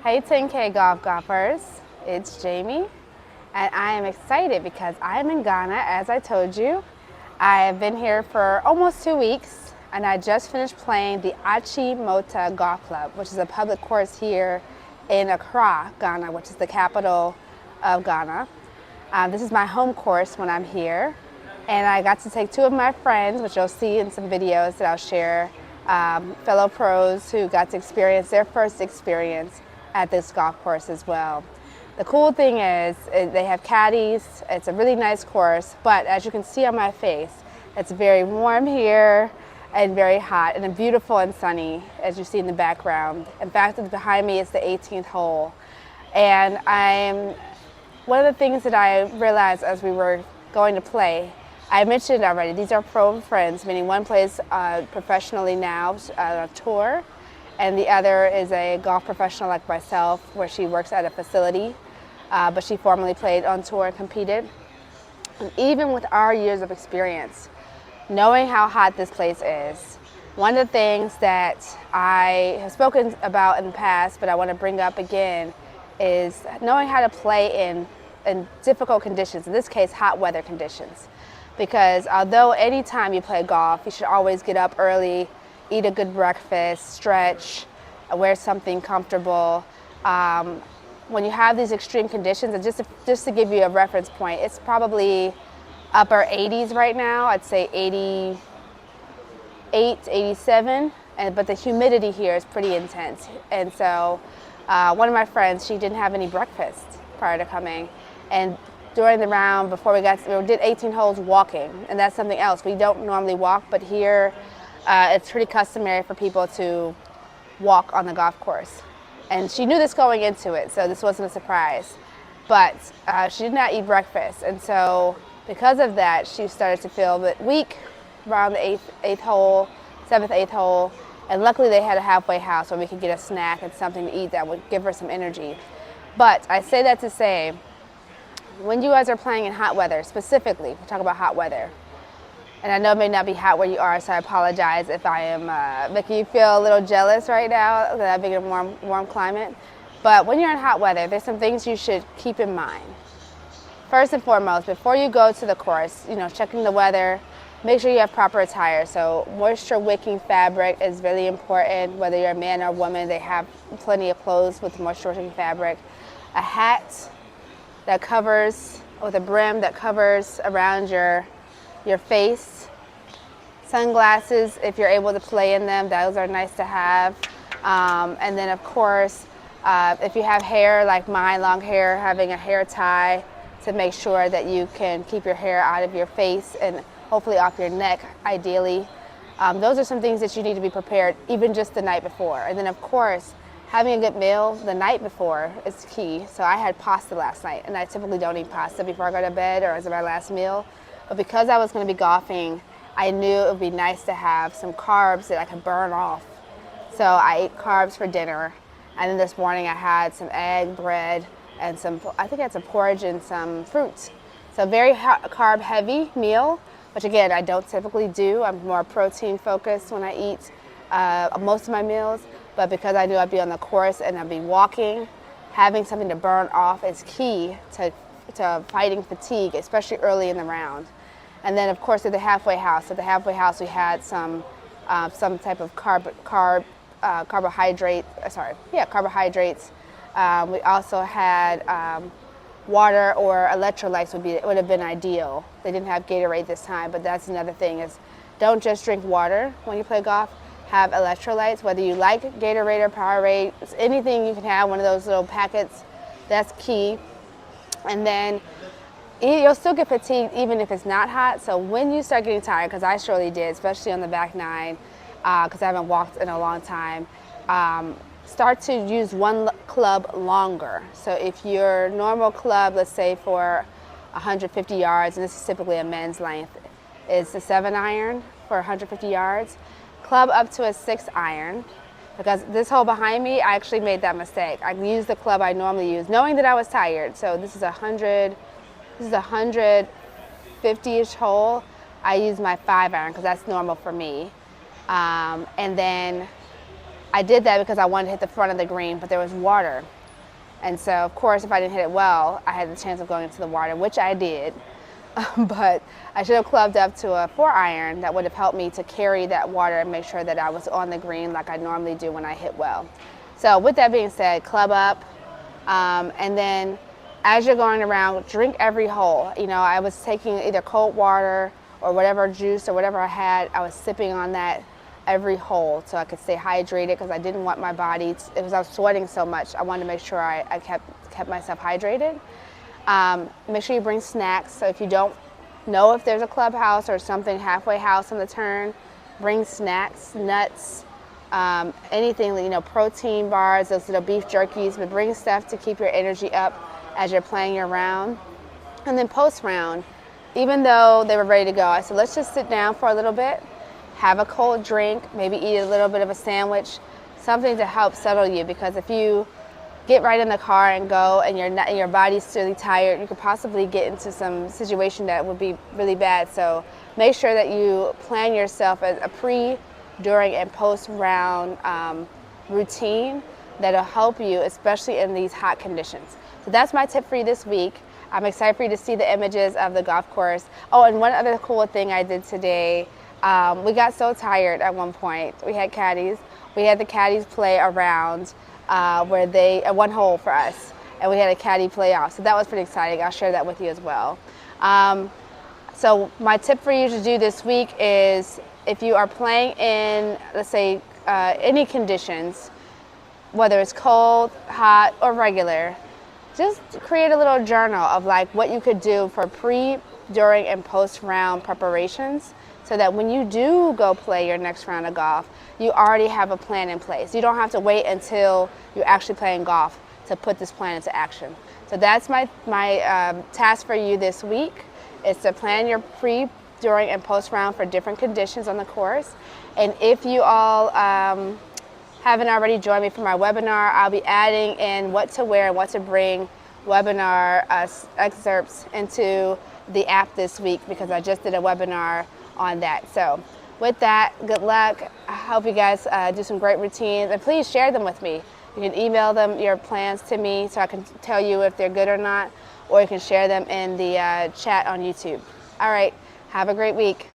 Hey 10K golfers, it's Jamie, and I am excited because I am in Ghana, as I told you. I have been here for almost 2 weeks, and I just finished playing the Achi Mota Golf Club, which is a public course here in Accra, Ghana, which is the capital of Ghana. This is my home course when I'm here, and I got to take two of my friends, which you'll see in some videos that I'll share, fellow pros who got to experience their first experience at this golf course as well. The cool thing is they have caddies. It's a really nice course, but as you can see on my face, it's very warm here and very hot and beautiful and sunny, as you see in the background. In fact, behind me is the 18th hole. And one of the things that I realized as we were going to play, I mentioned it already, these are pro friends, meaning one plays professionally now on a tour, and the other is a golf professional like myself, where she works at a facility, but she formerly played on tour and competed. And even with our years of experience, knowing how hot this place is, one of the things that I have spoken about in the past, but I want to bring up again, is knowing how to play in difficult conditions, in this case, hot weather conditions. Because although anytime you play golf, you should always get up early, eat a good breakfast, stretch, wear something comfortable. When you have these extreme conditions, and just to give you a reference point, it's probably upper 80s right now. I'd say 88, 87, but the humidity here is pretty intense. And so one of my friends, she didn't have any breakfast prior to coming. And during the round, before we did 18 holes walking, and that's something else. We don't normally walk, but here it's pretty customary for people to walk on the golf course. And she knew this going into it, so this wasn't a surprise. But she did not eat breakfast, and so because of that, she started to feel a bit weak around the eighth hole, 7th, 8th hole, and luckily they had a halfway house where we could get a snack and something to eat that would give her some energy. But I say that to say, when you guys are playing in hot weather, specifically, we talk about hot weather, and I know it may not be hot where you are, so I apologize if I am making you feel a little jealous right now that being in a warm climate. But when you're in hot weather, there's some things you should keep in mind. First and foremost, before you go to the course, checking the weather, make sure you have proper attire. So moisture wicking fabric is really important. Whether you're a man or a woman, they have plenty of clothes with moisture wicking fabric. A hat that covers, with a brim that covers around your face. Sunglasses, if you're able to play in them, those are nice to have. And then of course, if you have hair like mine, long hair, having a hair tie to make sure that you can keep your hair out of your face and hopefully off your neck, ideally. Those are some things that you need to be prepared even just the night before. And then of course, having a good meal the night before is key. So I had pasta last night, and I typically don't eat pasta before I go to bed or as my last meal. But because I was going to be golfing, I knew it would be nice to have some carbs that I could burn off. So I ate carbs for dinner, and then this morning I had some egg, bread, and I think I had some porridge and some fruit. So very carb-heavy meal, which again, I don't typically do. I'm more protein focused when I eat most of my meals. But because I knew I'd be on the course and I'd be walking, having something to burn off is key to fighting fatigue, especially early in the round. And then of course at the halfway house. At the halfway house we had some type of carbohydrates. We also had water or electrolytes would have been ideal. They didn't have Gatorade this time, but that's another thing is don't just drink water when you play golf. Have electrolytes, whether you like Gatorade or Powerade, anything you can have, one of those little packets, that's key. And then you'll still get fatigued even if it's not hot. So when you start getting tired, because I surely did, especially on the back nine, because I haven't walked in a long time, start to use one club longer. So if your normal club, let's say for 150 yards, and this is typically a men's length, is the 7-iron for 150 yards, club up to a 6-iron, because this hole behind me, I actually made that mistake. I used the club I normally use, knowing that I was tired. So this is a 150-ish hole. I use my 5-iron because that's normal for me. And then I did that because I wanted to hit the front of the green, but there was water. And so, of course, if I didn't hit it well, I had the chance of going into the water, which I did. But I should have clubbed up to a 4-iron that would have helped me to carry that water and make sure that I was on the green like I normally do when I hit well. So with that being said, club up, and then as you're going around, drink every hole. You know, I was taking either cold water or whatever juice or whatever I had, I was sipping on that every hole so I could stay hydrated, because I didn't want my body, because I was sweating so much, I wanted to make sure I kept myself hydrated. Make sure you bring snacks. So if you don't know if there's a clubhouse or something halfway house on the turn, bring snacks, nuts, anything, you know, protein bars, those little beef jerkies, but bring stuff to keep your energy up as you're playing your round. And then post round, even though they were ready to go, I said, let's just sit down for a little bit, have a cold drink, maybe eat a little bit of a sandwich, something to help settle you, because if you get right in the car and go and your body's really tired, you could possibly get into some situation that would be really bad. So make sure that you plan yourself as a pre, during, and post round routine that'll help you, especially in these hot conditions. So that's my tip for you this week. I'm excited for you to see the images of the golf course. Oh, and one other cool thing I did today, we got so tired at one point. We had caddies. We had the caddies play around where they, one hole for us, and we had a caddy playoff. So that was pretty exciting. I'll share that with you as well. So my tip for you to do this week is, if you are playing in, let's say, any conditions, whether it's cold, hot, or regular, just create a little journal of like what you could do for pre, during, and post round preparations, so that when you do go play your next round of golf, you already have a plan in place. You don't have to wait until you're actually playing golf to put this plan into action. So that's my task for you this week, is to plan your pre, during, and post round for different conditions on the course. And if you all haven't already joined me for my webinar, I'll be adding in what to wear and what to bring webinar excerpts into the app this week, because I just did a webinar on that. So with that, good luck. I hope you guys do some great routines, and please share them with me. You can email them, your plans, to me, so I can tell you if they're good or not, or you can share them in the chat on YouTube. All right, have a great week.